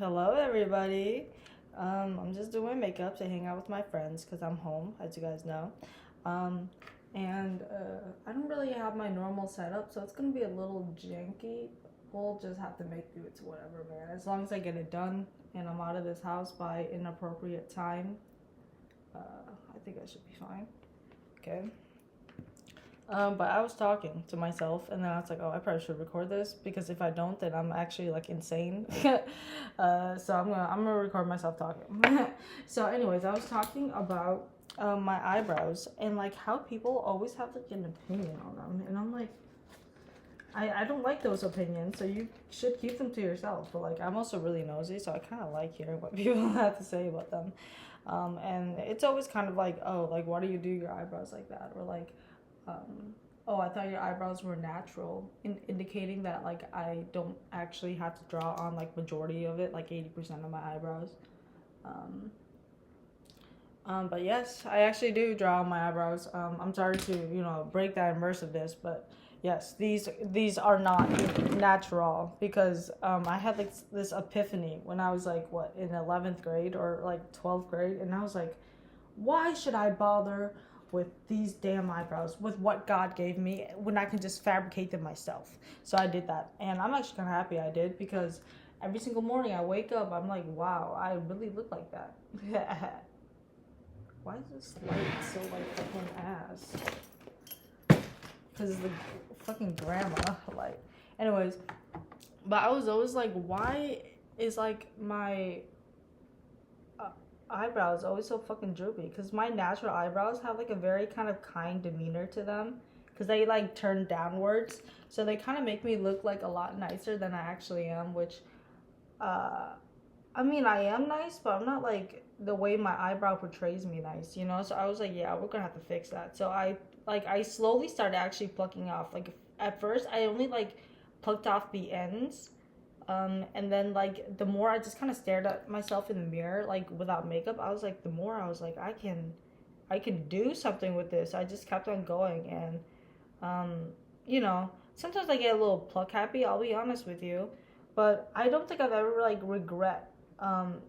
Hello, everybody. I'm just doing makeup to hang out with my friends because I'm home, as you guys know. Um, and I don't really have my normal setup, so it's gonna be a little janky. We'll just have to make do it whatever, man. As long as I get it done and I'm out of this house by an appropriate time, I think I should be fine. Okay. But I was talking to myself, and then I was like, "Oh, I probably should record this because if I don't, then I'm actually like insane." So I'm gonna record myself talking. So, anyways, I was talking about my eyebrows and like how people always have like an opinion on them, and I'm like, I don't like those opinions, so you should keep them to yourself. But like, I'm also really nosy, so I kind of like hearing what people have to say about them. And it's always kind of like, oh, like why do you do your eyebrows like that, or like oh, I thought your eyebrows were natural, indicating that like I don't actually have to draw on like majority of it, like 80% of my eyebrows. Um, but yes, I actually do draw on my eyebrows. I'm sorry to break that immersiveness, but yes, these are not natural because I had like this epiphany when I was like what in 11th grade or like 12th grade, and I was like, why should I bother with these damn eyebrows with what God gave me when I can just fabricate them myself? So I did that, and I'm actually kind of happy I did because every single morning I wake up, I'm like, wow, I really look like that. Why is this light so like fucking ass? Because it's the fucking grandma light. Anyways, but I was always like, why is like my eyebrows always so fucking droopy? Because my natural eyebrows have like a very kind of kind demeanor to them because they like turn downwards, so they kind of make me look like a lot nicer than I actually am, which uh I mean, I am nice, but I'm not like the way my eyebrow portrays me nice, you know? So I was like, yeah, we're gonna have to fix that. So I slowly started actually plucking off. Like at first I only like plucked off the ends. And then like the more I just kind of stared at myself in the mirror, like without makeup, I was like, the more I was like, I can do something with this. I just kept on going, and um, sometimes I get a little pluck happy. I'll be honest with you, but I don't think I've ever like regret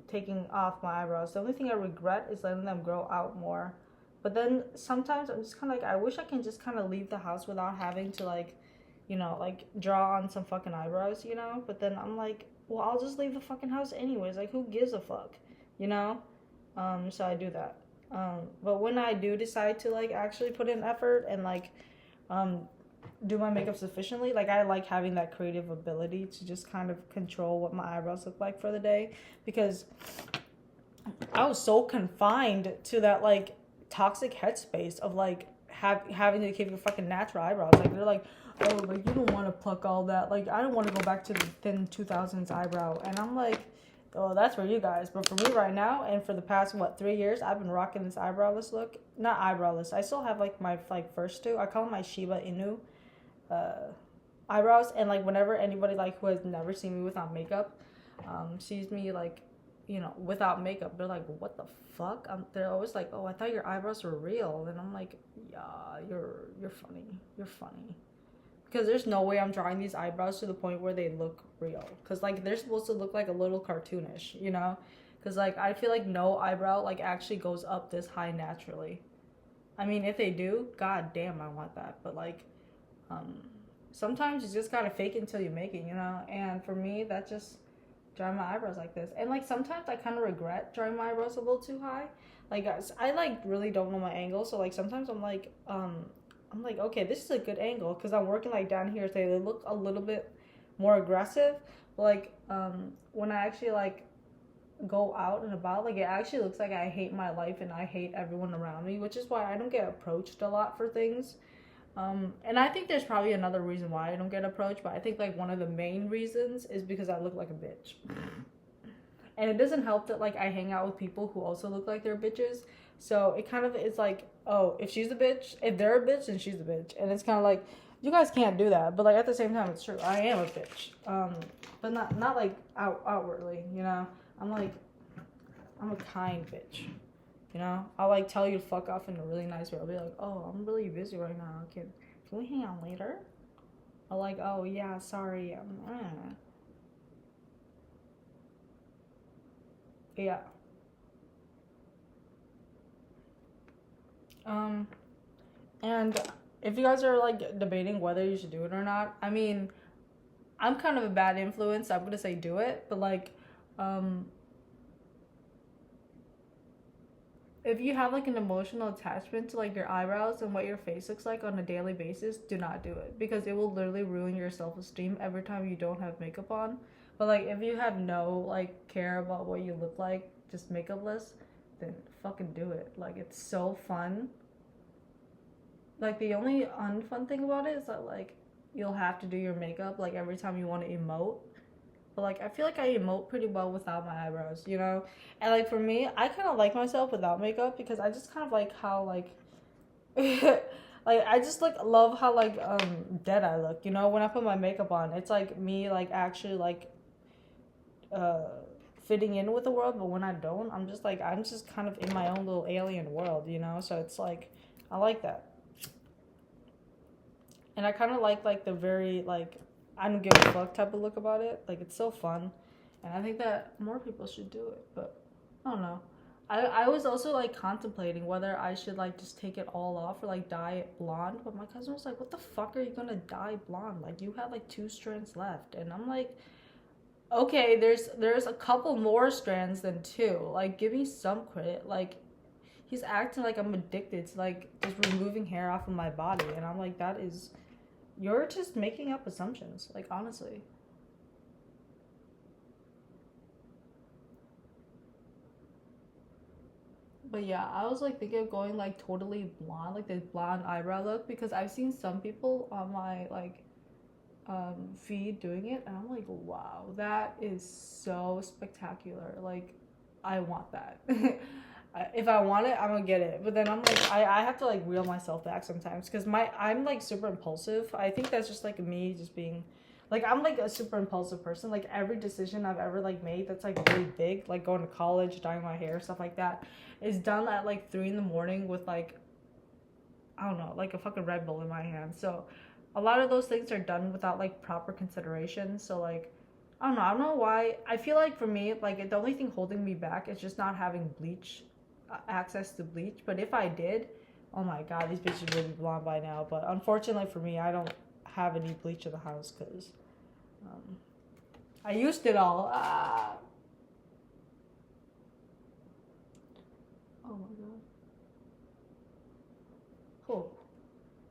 taking off my eyebrows. The only thing I regret is letting them grow out more. But then sometimes I'm just kind of like, I wish I can just kind of leave the house without having to like, like draw on some fucking eyebrows, you know? But then I'm like, well, I'll just leave the fucking house anyways. Like, who gives a fuck, you know? So I do that. But when I do decide to like actually put in effort and like um, do my makeup sufficiently, like I like having that creative ability to just kind of control what my eyebrows look like for the day, because I was so confined to that like toxic headspace of like having to keep your fucking natural eyebrows. Like they're like, oh, like you don't want to pluck all that. Like I don't want to go back to the thin 2000s eyebrow. And I'm like, oh, that's for you guys. But for me right now, and for the past what 3 years, I've been rocking this eyebrowless look. Not eyebrowless. I still have like my like first two. I call them my Shiba Inu uh, eyebrows. And like whenever anybody like who has never seen me without makeup sees me like without makeup, they're like, what the fuck? They're always like, oh, I thought your eyebrows were real. And I'm like, yeah, you're funny. You're funny. Because there's no way I'm drawing these eyebrows to the point where they look real. Because like they're supposed to look like a little cartoonish, you know? Because like I feel like no eyebrow like actually goes up this high naturally. I mean, if they do, god damn, I want that. But like, um, sometimes you just gotta fake it until you make it, you know? And for me, that just drawing my eyebrows like this. And like sometimes I kind of regret drawing my eyebrows a little too high. Like I like really don't know my angle, so like sometimes I'm like, okay, this is a good angle because I'm working like down here, so they look a little bit more aggressive. But like when I actually like go out and about, like it actually looks like I hate my life and I hate everyone around me, which is why I don't get approached a lot for things. And I think there's probably another reason why I don't get approached, but I think like one of the main reasons is because I look like a bitch. And it doesn't help that like I hang out with people who also look like they're bitches. So it kind of is like, oh, if she's a bitch, if they're a bitch, then she's a bitch. And it's kind of like, you guys can't do that. But like at the same time, it's true. I am a bitch. But not like outwardly, you know. I'm a kind bitch. You know, I'll like tell you to fuck off in a really nice way. I'll be like, oh, I'm really busy right now. Can we hang out later? Or like, oh yeah, sorry. Yeah. Um, and if you guys are like debating whether you should do it or not, I mean, I'm kind of a bad influence. So I'm gonna say do it, but like, um, if you have like an emotional attachment to like your eyebrows and what your face looks like on a daily basis, do not do it because it will literally ruin your self esteem every time you don't have makeup on. But like, if you have no like care about what you look like, just makeupless, then fucking do it. Like, it's so fun. Like, the only unfun thing about it is that like you'll have to do your makeup like every time you want to emote. But like I feel like I emote pretty well without my eyebrows, you know? And like for me, I kind of like myself without makeup because I just kind of like how like like I just like love how like dead I look, you know? When I put my makeup on, it's like me like actually like uh fitting in with the world, but when I don't, I'm just kind of in my own little alien world, you know? So it's like I like that. And I kind of like the very like I don't give a fuck type of look about it. Like it's so fun, and I think that more people should do it. But I don't know. I was also like contemplating whether I should like just take it all off or like dye it blonde. But my cousin was like, "What the fuck are you gonna dye blonde? Like you have like two strands left." And I'm like, "Okay, there's a couple more strands than two. Like give me some credit. Like he's acting like I'm addicted to like just removing hair off of my body." And I'm like, that is you're just making up assumptions, like honestly. But yeah, I was like thinking of going like totally blonde, like this blonde eyebrow look, because I've seen some people on my like feed doing it, and I'm like, wow, that is so spectacular. Like, I want that. If I want it, I'm gonna get it. But then I'm like, I have to like reel myself back sometimes because I'm like super impulsive. I think that's just like me just being like I'm like a super impulsive person. Like every decision I've ever like made that's like really big, like going to college, dyeing my hair, stuff like that, is done at like 3 in the morning with like I don't know, like a fucking Red Bull in my hand. So a lot of those things are done without like proper consideration. So like I don't know why. I feel like for me, like the only thing holding me back is just not having bleach, access to bleach. But if I did, oh my god, these bitches would be blonde by now. But unfortunately for me, I don't have any bleach in the house because um, I used it all. Oh my god. Oh,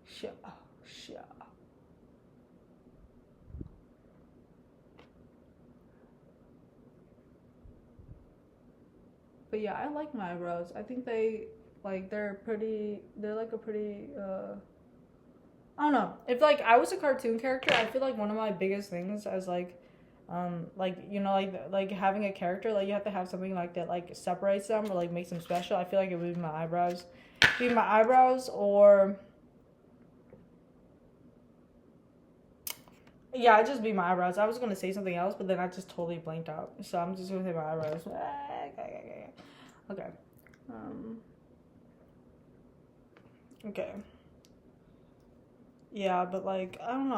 shit. Oh, shit. But yeah, I like my eyebrows. I think they like they're pretty. They're like a pretty. I don't know. If like I was a cartoon character, I feel like one of my biggest things as like you know like having a character like you have to have something like that like separates them or like makes them special. I feel like it would be my eyebrows, or yeah, I just be my eyebrows. I was gonna say something else, but then I just totally blanked out. So I'm just gonna say my eyebrows. Okay. Um. Okay. Yeah, but like I don't know.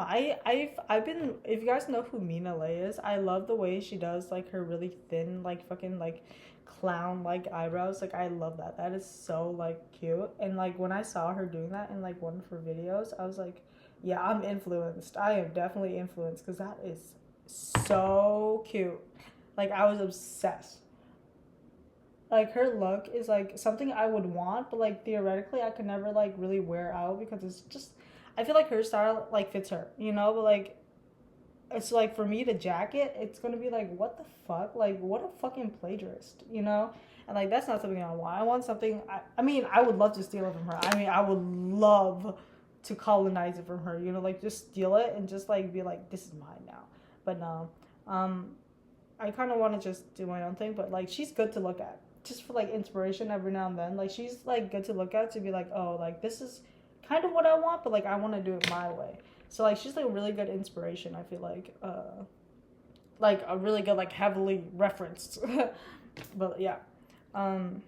I've been if you guys know who Mina Lay is, I love the way she does like her really thin like fucking like clown like eyebrows. Like I love that. That is so like cute. And like when I saw her doing that in like one of her videos, I was like, yeah, I'm influenced. I am definitely influenced because that is so cute. Like I was obsessed. Like her look is like something I would want, but like theoretically I could never like really wear out because it's just I feel like her style like fits her, you know, but like it's like for me to jacket, it's gonna be like what the fuck? Like what a fucking plagiarist, you know? And like that's not something I want. I want something I mean I would love to steal it from her. I mean I would love to colonize it from her, you know, like just steal it and just like be like, this is mine now. But no. Um I kinda wanna just do my own thing, but like she's good to look at just for like inspiration every now and then. Like she's like good to look at to be like, oh, like this is kind of what I want, but like I want to do it my way. So like she's like a really good inspiration. I feel like a really good like heavily referenced. But yeah, um,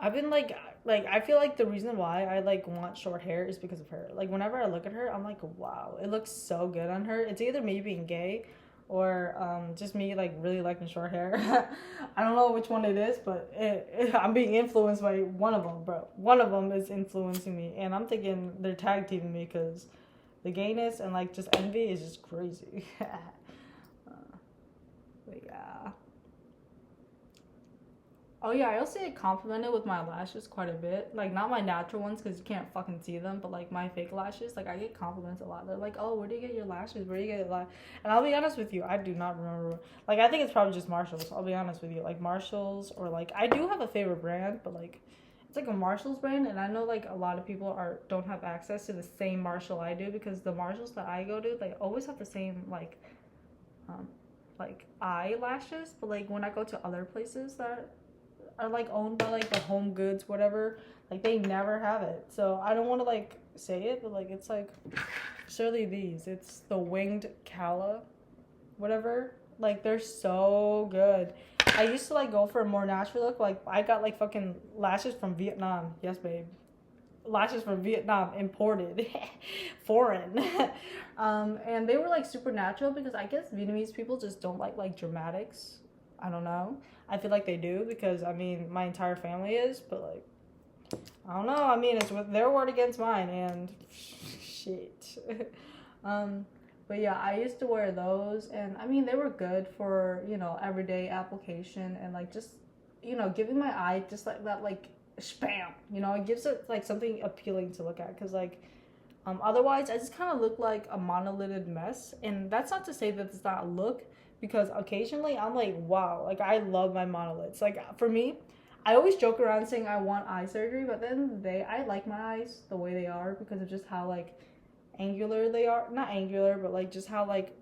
I've been like I feel like the reason why I like want short hair is because of her. Like whenever I look at her, I'm like, wow, it looks so good on her. It's either me being gay or just me like really liking short hair. I don't know which one it is, but I'm being influenced by one of them, bro. One of them is influencing me, and I'm thinking they're tag teaming me because the gayness and like just envy is just crazy. But yeah. Oh yeah, I also get complimented with my lashes quite a bit. Like not my natural ones because you can't fucking see them, but like my fake lashes, like I get compliments a lot. They're like, "Oh, where do you get your lashes? Where do you get your lash?" And I'll be honest with you, I do not remember. Like I think it's probably just Marshalls. I'll be honest with you, like Marshalls or like I do have a favorite brand, but like it's like a Marshalls brand, and I know like a lot of people are don't have access to the same Marshall I do because the Marshalls that I go to, they always have the same um eyelashes, but like when I go to other places that are like owned by like the Home Goods whatever, like they never have it. So I don't want to like say it, but like it's like surely these, it's the winged Cala whatever, like they're so good. I used to like go for a more natural look. Like I got like fucking lashes from Vietnam. Yes babe, lashes from Vietnam, imported, foreign. And they were like super natural because I guess Vietnamese people just don't like dramatics. I don't know. I feel like they do because I mean my entire family is, but like I don't know. I mean it's with their word against mine, and shit. um, but yeah, I used to wear those, and I mean they were good for everyday application and like just giving my eye just like that like spam. It gives it like something appealing to look at because like otherwise I just kind of look like a monolithic mess, and that's not to say that it's not a look because occasionally I'm like, wow, like I love my monoliths. Like for me, I always joke around saying I want eye surgery, but at the end of the day, I like my eyes the way they are because of just how like angular they are. Not angular, but like just how like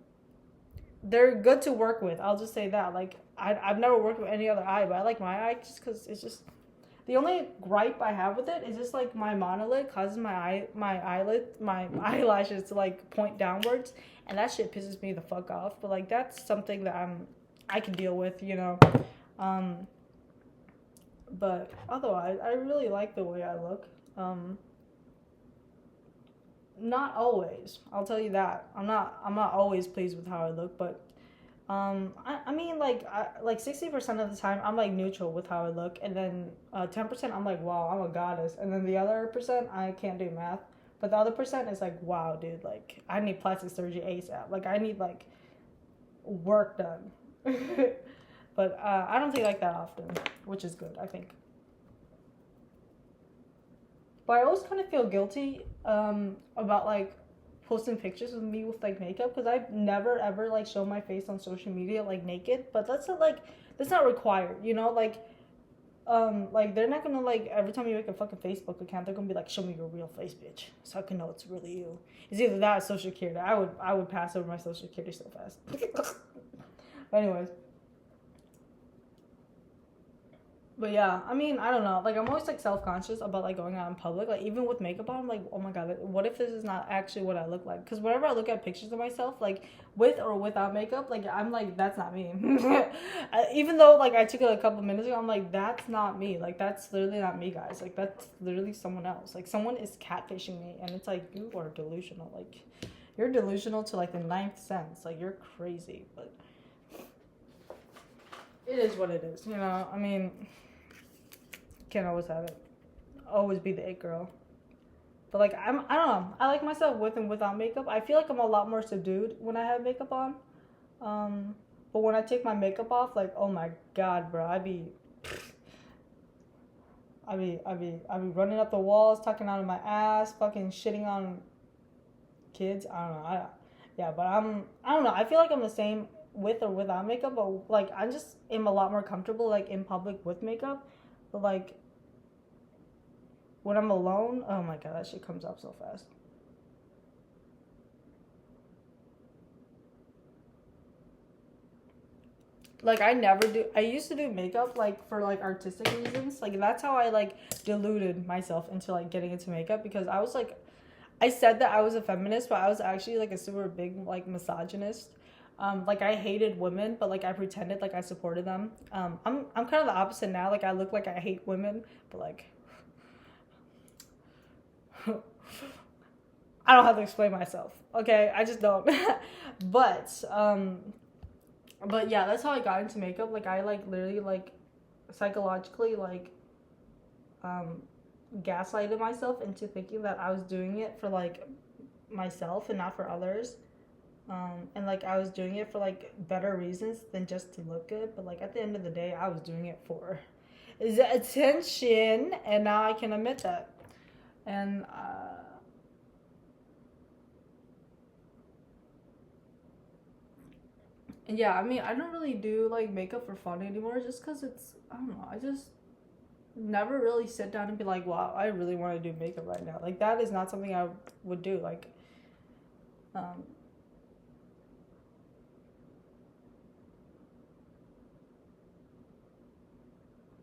they're good to work with. I'll just say that. Like I've never worked with any other eye, but I like my eye just because it's just the only gripe I have with it is just like my monolid causes my eyelashes to like point downwards, and that shit pisses me the fuck off. But like that's something that I can deal with. Um, but otherwise, I really like the way I look. Not always. I'll tell you that. I'm not always pleased with how I look, but I mean, like 60% of the time, I'm like neutral with how I look, and then 10% I'm like, wow, I'm a goddess, and then the other percent I can't do math, but the other percent is like, wow, dude, like I need plastic surgery ASAP, like I need like work done, but I don't think like that often, which is good, I think. But I always kind of feel guilty about like posting pictures of me with like makeup because I've never ever like shown my face on social media like naked. But that's not required. Like they're not gonna like every time you make a fucking Facebook account they're gonna be like, show me your real face, bitch, so I can know it's really you. It's either that or social security. I would pass over my social security so fast. But anyways. But yeah, I mean, I don't know. Like, I'm always like self conscious about like going out in public. Like, even with makeup on, I'm like, oh my god, what if this is not actually what I look like? Because whenever I look at pictures of myself, like with or without makeup, like I'm like, that's not me. Even though like I took it a couple minutes ago, I'm like, that's not me. Like, that's literally not me, guys. Like, that's literally someone else. Like, someone is catfishing me, and it's like you are delusional. Like, you're delusional to like the ninth sense. Like, you're crazy. But it is what it is. I mean. Can't always have it. Always be the it girl. But like I don't know. I like myself with and without makeup. I feel like I'm a lot more subdued when I have makeup on. But when I take my makeup off, like oh my god, bro, I be running up the walls, talking out of my ass, fucking shitting on kids. I don't know. Yeah, but I don't know. I feel like I'm the same with or without makeup, but like I just am a lot more comfortable like in public with makeup. But like when I'm alone, oh my god, that shit comes up so fast. Like I used to do makeup like for like artistic reasons. Like that's how I like deluded myself into like getting into makeup because I was like I said that I was a feminist, but I was actually like a super big like misogynist. Like I hated women, but like I pretended like I supported them. I'm kind of the opposite now. Like I look like I hate women, but like I don't have to explain myself. Okay, I just don't. But But yeah, that's how I got into makeup. Like I like literally like psychologically like um gaslighted myself into thinking that I was doing it for like myself and not for others. And like I was doing it for like better reasons than just to look good. But like at the end of the day, I was doing it for the attention, and now I can admit that. And yeah, I mean, I don't really do like makeup for fun anymore, just because it's, I don't know, I just never really sit down and be like, wow, I really want to do makeup right now. Like that is not something I would do. Like, um,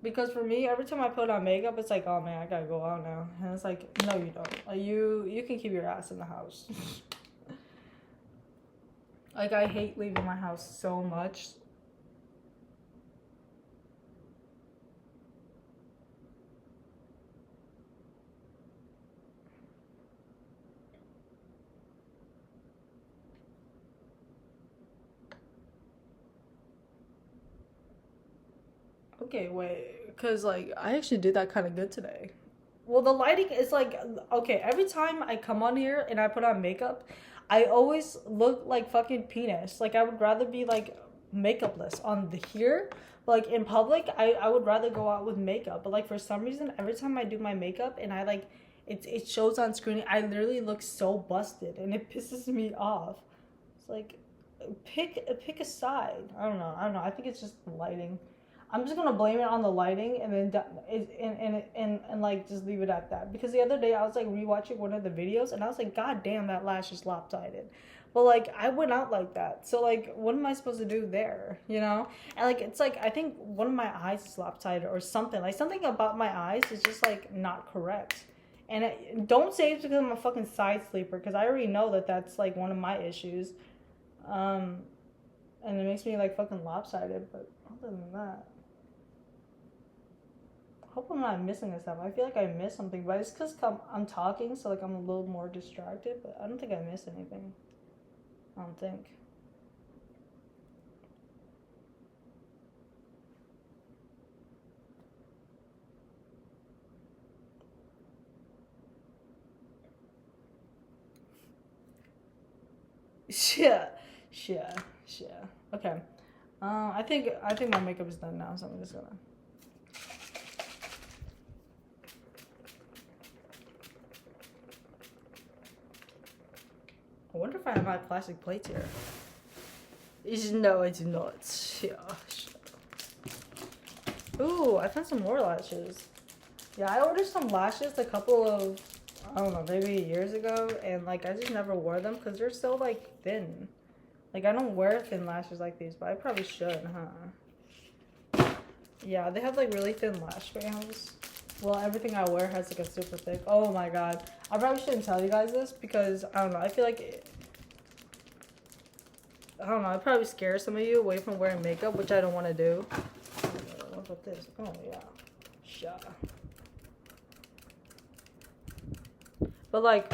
because for me, every time I put on makeup, it's like, oh man, I gotta go out now, and it's like, no, you don't. Like you can keep your ass in the house. Like I hate leaving my house so much. Okay, wait, because like I actually did that kind of good today. Well, the lighting is like, okay, every time I come on here and I put on makeup, I always look like fucking penis. Like I would rather be like makeupless on the here. Like in public, I would rather go out with makeup. But like for some reason, every time I do my makeup and I like it shows on screen, I literally look so busted and it pisses me off. It's like pick a side. I don't know. I think it's just the lighting. I'm just gonna blame it on the lighting and then and like just leave it at that. Because the other day I was like rewatching one of the videos and I was like, God damn, that lash is lopsided. But like I went out like that, so like what am I supposed to do there? You know? And like it's like I think one of my eyes is lopsided or something. Like something about my eyes is just like not correct. And don't say it's because I'm a fucking side sleeper, because I already know that that's like one of my issues. Um, and it makes me like fucking lopsided. But other than that, I hope I'm not missing a step. I feel like I missed something, but it's because I'm talking, so like I'm a little more distracted. But I don't think I missed anything. I don't think. Yeah, yeah, yeah. Okay. I think my makeup is done now, so I'm just gonna. I wonder if I have my plastic plates here. No, it's not. Yeah. Ooh, I found some more lashes. Yeah, I ordered some lashes a couple of, I don't know, maybe years ago, and like I just never wore them because they're so like thin. Like I don't wear thin lashes like these, but I probably should, huh? Yeah, they have like really thin lash bands. Well, everything I wear has like a super thick. Oh my god, I probably shouldn't tell you guys this because I don't know. I feel like I don't know. I probably scare some of you away from wearing makeup, which I don't want to do. What about this? Oh yeah, sure. But like,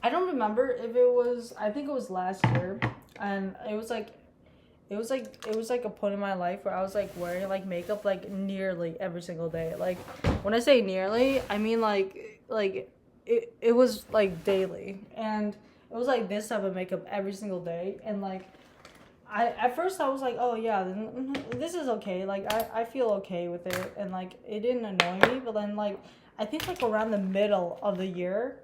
I don't remember if it was. I think it was last year, and it was like a point in my life where I was like wearing like makeup like nearly every single day. Like when I say nearly, I mean like it was like daily, and it was like this type of makeup every single day. And like I at first I was like, oh yeah, this is okay. Like I feel okay with it, and like it didn't annoy me. But then like I think like around the middle of the year,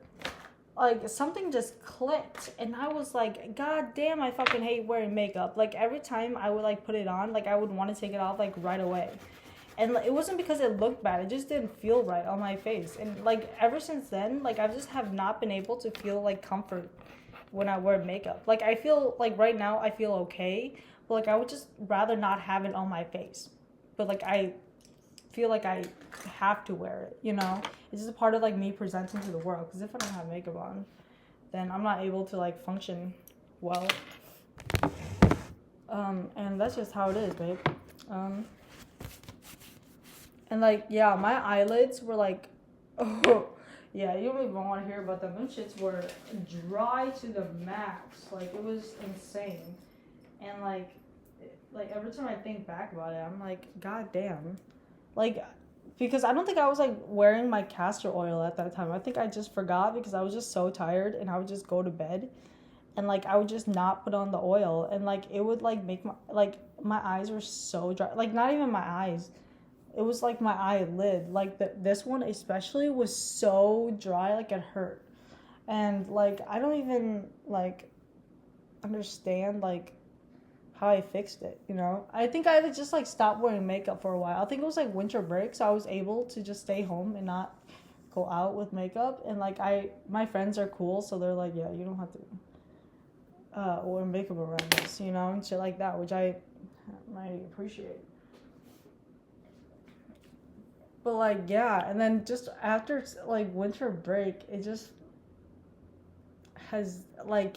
like something just clicked and I was like, god damn, I fucking hate wearing makeup. Like every time I would like put it on, like I would want to take it off like right away. And it wasn't because it looked bad, it just didn't feel right on my face. And like ever since then, like I just have not been able to feel like comfort when I wear makeup. Like I feel like right now I feel okay, but like I would just rather not have it on my face. But like I feel like I have to wear it, you know? It's just a part of like me presenting to the world. Because if I don't have makeup on, then I'm not able to like function well. And that's just how it is, babe. And like, yeah, my eyelids were like, oh, yeah, you don't even want to hear about them. Them shits were dry to the max. Like, it was insane. And like, like every time I think back about it, I'm like, god damn. Like, because I don't think I was like wearing my castor oil at that time. I think I just forgot because I was just so tired and I would just go to bed and like I would just not put on the oil and like it would like make my eyes were so dry. Like not even my eyes. It was like my eyelid. Like this one especially was so dry, like it hurt. And like I don't even like understand like how I fixed it, you know? I think I had just like stopped wearing makeup for a while. I think it was like winter break, so I was able to just stay home and not go out with makeup. And like my friends are cool, so they're like, yeah, you don't have to wear makeup around us, you know, and shit like that, which I might appreciate. But like yeah, and then just after like winter break, it just has like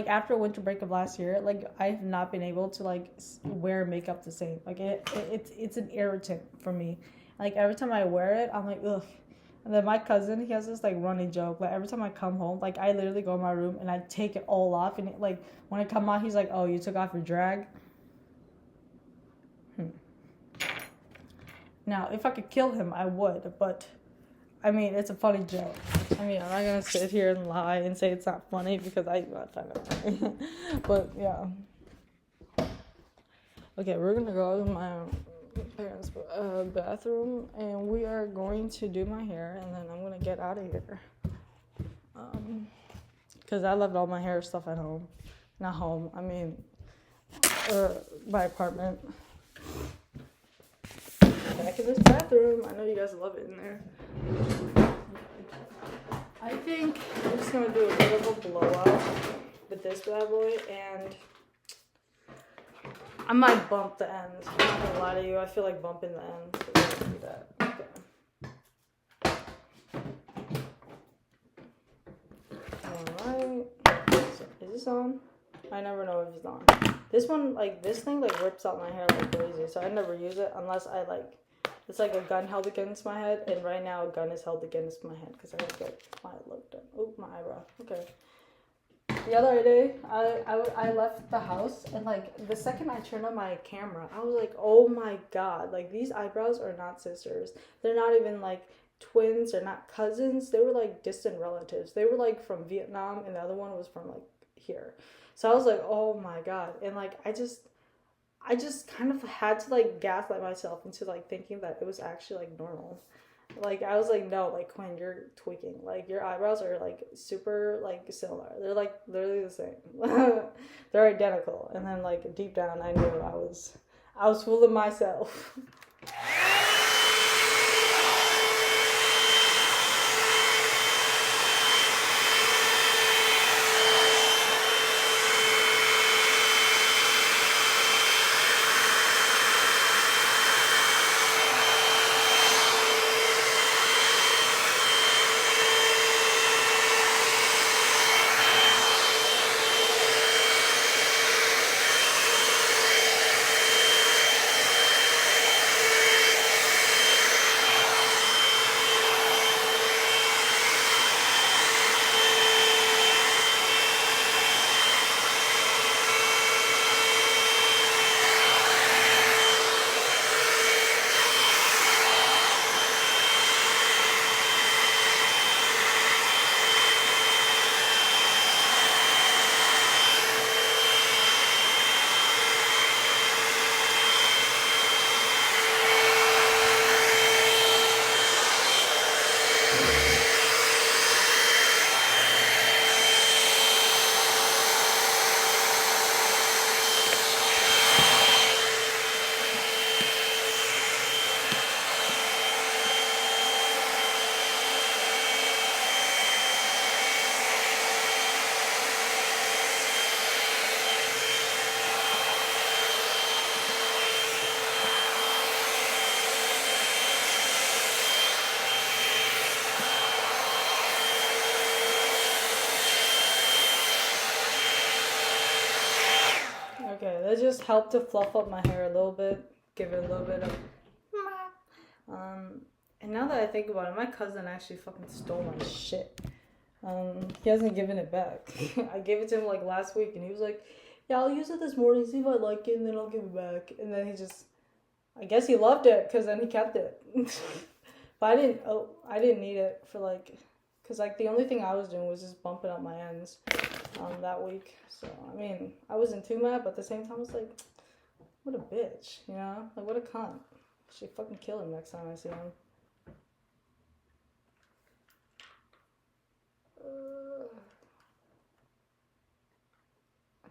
after winter break of last year, like I have not been able to like wear makeup the same. Like it's an irritant for me. Like every time I wear it, I'm like ugh. And then my cousin, he has this like running joke. Like every time I come home, like I literally go in my room and I take it all off. And like when I come out, he's like, "Oh, you took off your drag." Now, if I could kill him, I would. But I mean, it's a funny joke. I mean, I'm not gonna sit here and lie and say it's not funny because I find it funny. But yeah. Okay, we're gonna go to my parents' bathroom and we are going to do my hair and then I'm gonna get out of here. Because I left all my hair stuff at home. Not home, I mean, my apartment. Back in this bathroom. I know you guys love it in there. I think I'm just gonna do a bit of a blowout with this bad boy and I might bump the ends. I'm not gonna lie to you, I feel like bumping the ends. So we're gonna do that. Okay. Alright. So, is this on? I never know if it's on. This one, like, this thing, like, rips out my hair like crazy. So I never use it unless I, like, it's like a gun held against my head. And right now a gun is held against my head because I have to get my look done. Oh, my eyebrow. Okay. The other day, I left the house, and, like, the second I turned on my camera, I was like, oh, my God. Like, these eyebrows are not sisters. They're not even, like, twins. They're not cousins. They were, like, distant relatives. They were, like, from Vietnam, and the other one was from, like, here. So I was like, oh, my God. And, like, I just kind of had to, like, gaslight myself into, like, thinking that it was actually, like, normal. Like, I was like, no, like, Quinn, you're tweaking. Like, your eyebrows are, like, super, like, similar. They're, like, literally the same. They're identical. And then, like, deep down, I knew I was fooling myself. Okay, that just helped to fluff up my hair a little bit, give it a little bit of and now that I think about it, my cousin actually fucking stole my shit. He hasn't given it back. I gave it to him like last week and he was like, Yeah, I'll use it this morning, see if I like it, and then I'll give it back. And then he just, I guess he loved it, because then he kept it. But I didn't need it for like, because like the only thing I was doing was just bumping up my ends that week. So, I mean, I wasn't too mad, but at the same time, I was like, what a bitch, you know? Like, what a cunt. She fucking kill him next time I see him.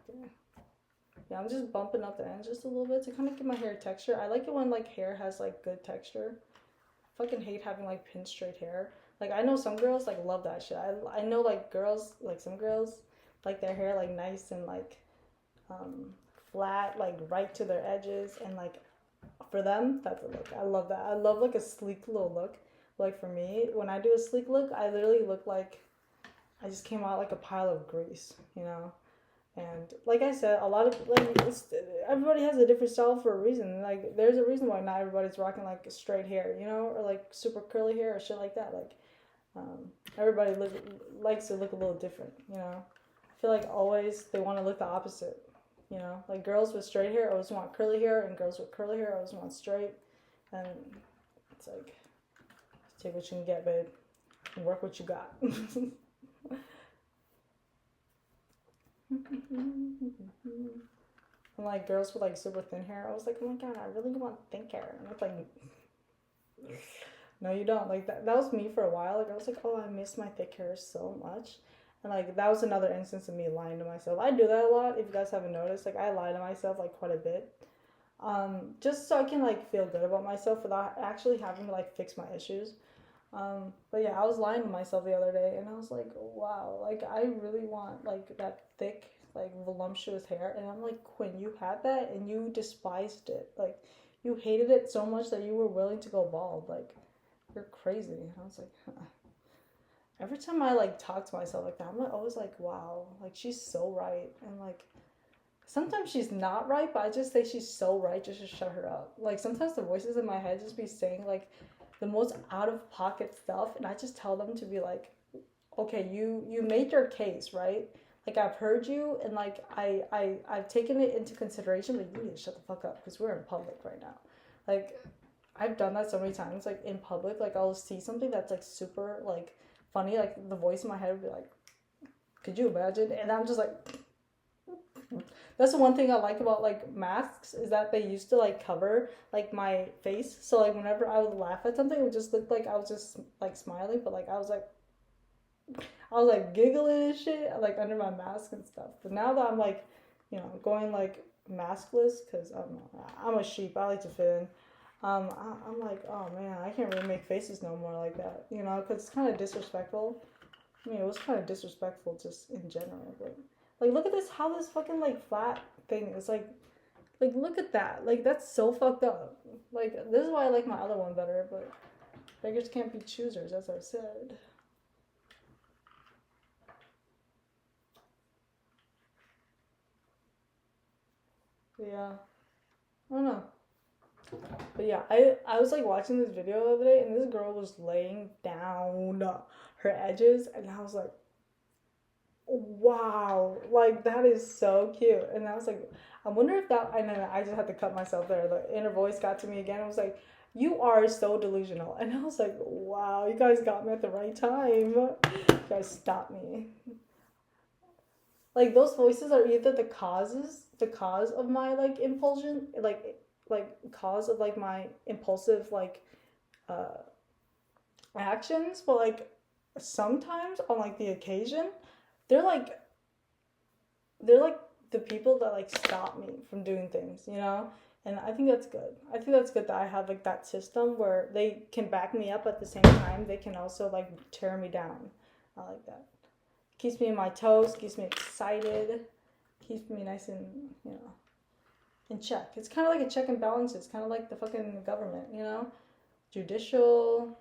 Okay. Yeah, I'm just bumping up the ends just a little bit to kind of give my hair texture. I like it when like hair has like good texture. I fucking hate having like pin straight hair. Like I know some girls like love that shit. I know like girls, like some girls like their hair like nice and like um flat, like right to their edges, and like for them that's a look. I love that. I love like a sleek little look. Like for me, when I do a sleek look, I literally look like I just came out like a pile of grease, you know? And like I said, a lot of like everybody has a different style for a reason. Like there's a reason why not everybody's rocking like straight hair, you know, or like super curly hair or shit like that. Like everybody likes to look a little different, you know. I feel like always they want to look the opposite, you know. Like girls with straight hair always want curly hair, and girls with curly hair always want straight. And it's like take what you can get, babe, and work what you got. And like girls with like super thin hair, I was like, oh my god, I really want thick hair. And it's like, no, you don't. Like that was me for a while. Like I was like, oh, I miss my thick hair so much. And like that was another instance of me lying to myself. I do that a lot. If you guys haven't noticed, like I lie to myself like quite a bit, just so I can like feel good about myself without actually having to like fix my issues. But yeah, I was lying to myself the other day, and I was like, wow, like I really want like that thick, like voluptuous hair. And I'm like, Quinn, you had that and you despised it. Like you hated it so much that you were willing to go bald. Like you're crazy. And I was like, huh. Every time I like talk to myself like that, I'm like always like, wow, like she's so right. And like sometimes she's not right, but I just say she's so right just to shut her up. Like sometimes the voices in my head just be saying like the most out of pocket stuff, and I just tell them to be like, okay, you made your case, right? Like I've heard you, and like I've taken it into consideration, but you need to shut the fuck up because we're in public right now. Like I've done that so many times, like in public, like I'll see something that's like super like funny, like the voice in my head would be like, could you imagine? And I'm just like, that's the one thing I like about like masks is that they used to like cover like my face. So like whenever I would laugh at something, it would just look like I was just like smiling, but like I was like giggling and shit like under my mask and stuff. But now that I'm like, you know, going like maskless because I'm a sheep. I like to fit in. I'm like, oh man, I can't really make faces no more like that, you know, because it's kind of disrespectful. I mean, it was kind of disrespectful just in general, but like, look at this, how this fucking like flat thing is like look at that, like that's so fucked up. Like this is why I like my other one better, but beggars can't be choosers, as I said. But yeah, I don't know. But yeah, I was like watching this video the other day, and this girl was laying down her edges, and I was like, wow, like that is so cute. And I was like, I wonder if that, and then I just had to cut myself there. The inner voice got to me again. I was like, you are so delusional. And I was like, wow, you guys got me at the right time. You guys stopped me. Like those voices are either the cause of my like impulsion, like cause of like my impulsive like uh actions, but like sometimes on like the occasion, they're like they're like the people that like stop me from doing things, you know? And I think that's good. I think that's good that I have like that system where they can back me up at the same time. They can also like tear me down. I like that. Keeps me in my toes, keeps me excited, keeps me nice and, you know, in check. It's kind of like a check and balance. It's kind of like the fucking government, you know? Judicial,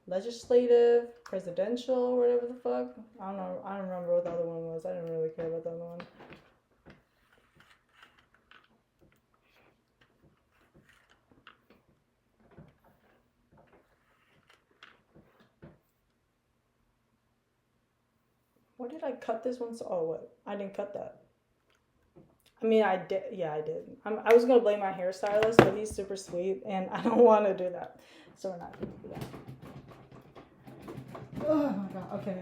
legislative, presidential, whatever the fuck. I don't know. I don't remember what the other one was. I didn't really care about the other one. Why did I cut this one? So, oh, what? I didn't cut that. I mean, I did. Yeah, I did. I was gonna blame my hairstylist, but he's super sweet, and I don't want to do that, so we're not gonna do that. Oh my god. Okay,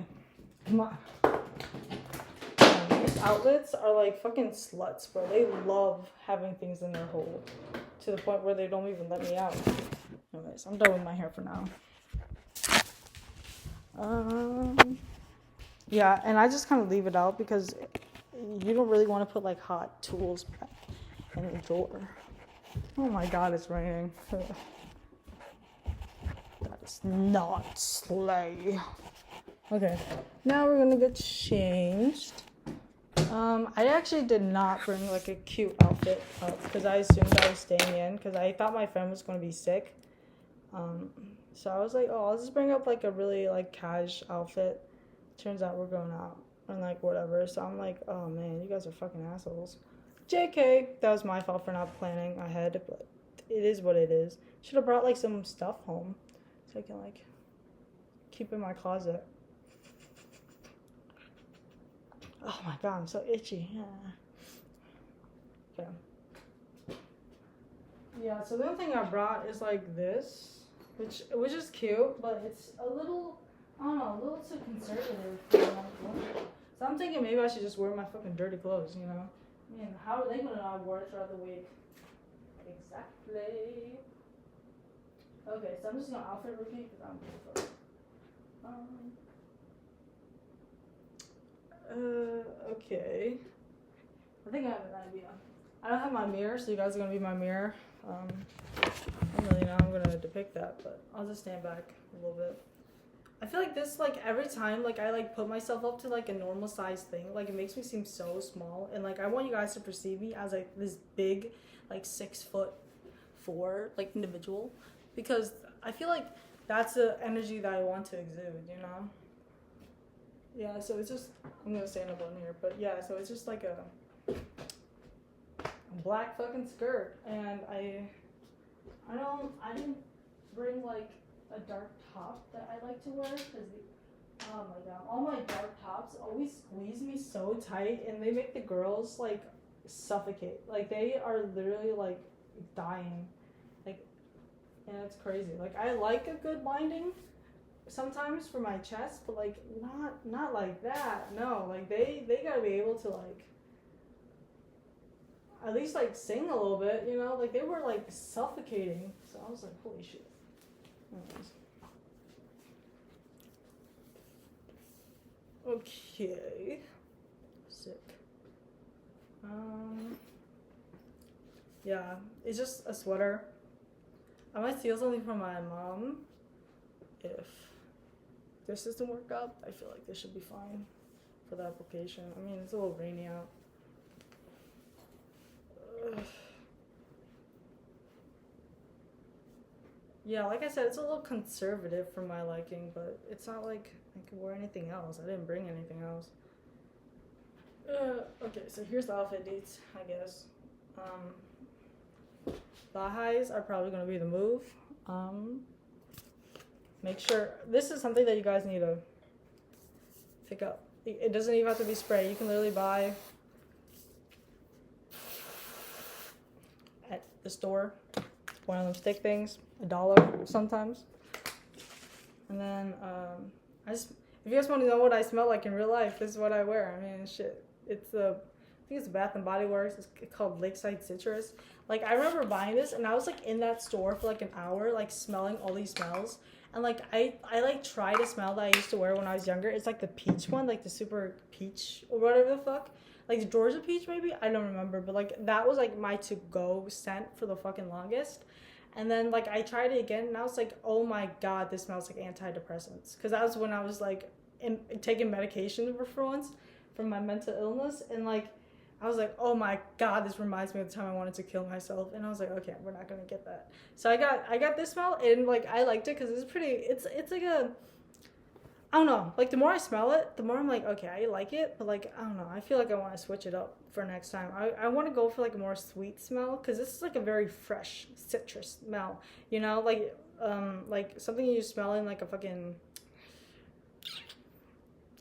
come on. These outlets are like fucking sluts, bro. They love having things in their hole to the point where they don't even let me out. Anyways, I'm done with my hair for now. Yeah, and I just kind of leave it out because you don't really want to put like hot tools back in the drawer. Oh my god, it's raining. That is not slay. Okay, now we're gonna get changed. I actually did not bring like a cute outfit up because I assumed I was staying in because I thought my friend was gonna be sick. So I was like, oh, I'll just bring up like a really like cash outfit. Turns out we're going out and like whatever. So I'm like, oh man, you guys are fucking assholes. JK, that was my fault for not planning ahead, but it is what it is. Should have brought like some stuff home so I can like keep in my closet. Oh my god, I'm so itchy. Okay. Yeah, so the only thing I brought is like this, which is cute, but it's a little, I don't know, a little too conservative. So I'm thinking maybe I should just wear my fucking dirty clothes, you know? I mean, how are they gonna know I wore it throughout the week? Exactly. Okay, so I'm just gonna outfit repeat because I'm good. Okay. I think I have an idea. I don't have my mirror, so you guys are gonna be my mirror. I don't really know how I'm gonna depict that, but I'll just stand back a little bit. I feel like this, like every time, like I like put myself up to like a normal size thing, like it makes me seem so small, and like I want you guys to perceive me as like this big, like 6'4" like individual, because I feel like that's the energy that I want to exude, you know. Yeah, so it's just, I'm gonna stand up on here, but yeah, so it's just like a black fucking skirt, and I didn't bring like a dark top that I like to wear, because oh my god, all my dark tops always squeeze me so tight, and they make the girls like suffocate, like they are literally like dying, like, and it's crazy. Like I like a good binding sometimes for my chest, but like not like that. No, like they gotta be able to like at least like sing a little bit, you know. Like they were like suffocating, so I was like, holy shit. Anyways. Okay, sick. Yeah, it's just a sweater. I might steal something from my mom if this doesn't work out. I feel like this should be fine for the application. I mean, it's a little rainy out. Yeah, like I said, it's a little conservative for my liking, but it's not like I could wear anything else. I didn't bring anything else. Okay, so here's the outfit dates, I guess. Thigh highs are probably going to be the move. Make sure, this is something that you guys need to pick up. It doesn't even have to be spray. You can literally buy at the store one of them stick things, $1 sometimes. And then if you guys want to know what I smell like in real life, this is what I wear. I mean, shit, it's I think it's Bath and Body Works. It's called Lakeside Citrus. Like I remember buying this, and I was like in that store for like an hour, like smelling all these smells. And like I like tried a smell that I used to wear when I was younger. It's like the peach one, like the super peach or whatever the fuck. Like the Georgia peach maybe? I don't remember. But like that was like my to-go scent for the fucking longest. And then like I tried it again, and I was like, oh my god, this smells like antidepressants. Because that was when I was like taking medication for once for my mental illness. And like I was like, oh my god, this reminds me of the time I wanted to kill myself. And I was like, okay, we're not gonna get that. So I got this smell, and like I liked it because it's pretty. It's like a, I don't know. Like the more I smell it, the more I'm like, okay, I like it, but like I don't know. I feel like I want to switch it up for next time. I want to go for like a more sweet smell, because this is like a very fresh citrus smell. You know, like something you smell in like a fucking,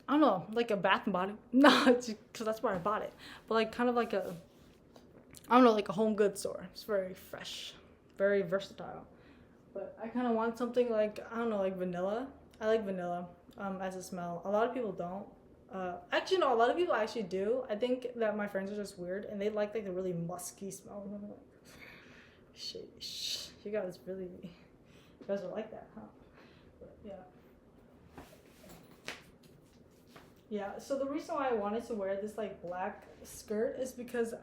I don't know, like a Bath and Body. No, because that's where I bought it. But like kind of like a I don't know, like a home goods store. It's very fresh, very versatile. But I kind of want something like, I don't know, like vanilla. I like vanilla as a smell. A lot of people don't. Actually, no, a lot of people actually do. I think that my friends are just weird and they like the really musky smell. Sheesh. You guys are like that, huh? But yeah. Yeah, so the reason why I wanted to wear this like black skirt is because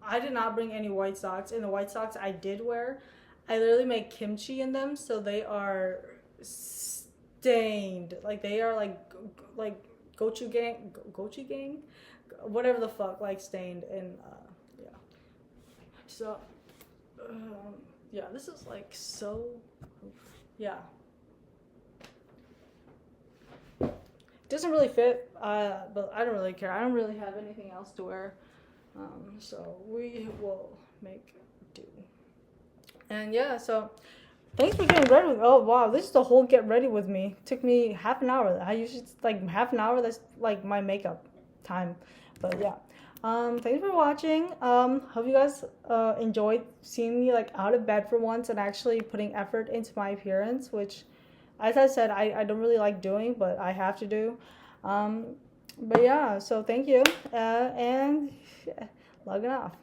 I did not bring any white socks, and the white socks I did wear, I literally make kimchi in them, so they are stained. Like they are like gochujang, whatever the fuck, like stained, and yeah. So yeah, this is like so, yeah. Doesn't really fit, but I don't really care. I don't really have anything else to wear, so we will make do. And yeah, so thanks for getting ready with. Oh wow, this is the whole get ready with me. Took me half an hour. I usually like half an hour. That's like my makeup time, but yeah. Thanks for watching. Hope you guys enjoyed seeing me like out of bed for once and actually putting effort into my appearance, which, as I said, I don't really like doing, but I have to do. But yeah, so thank you, and logging off.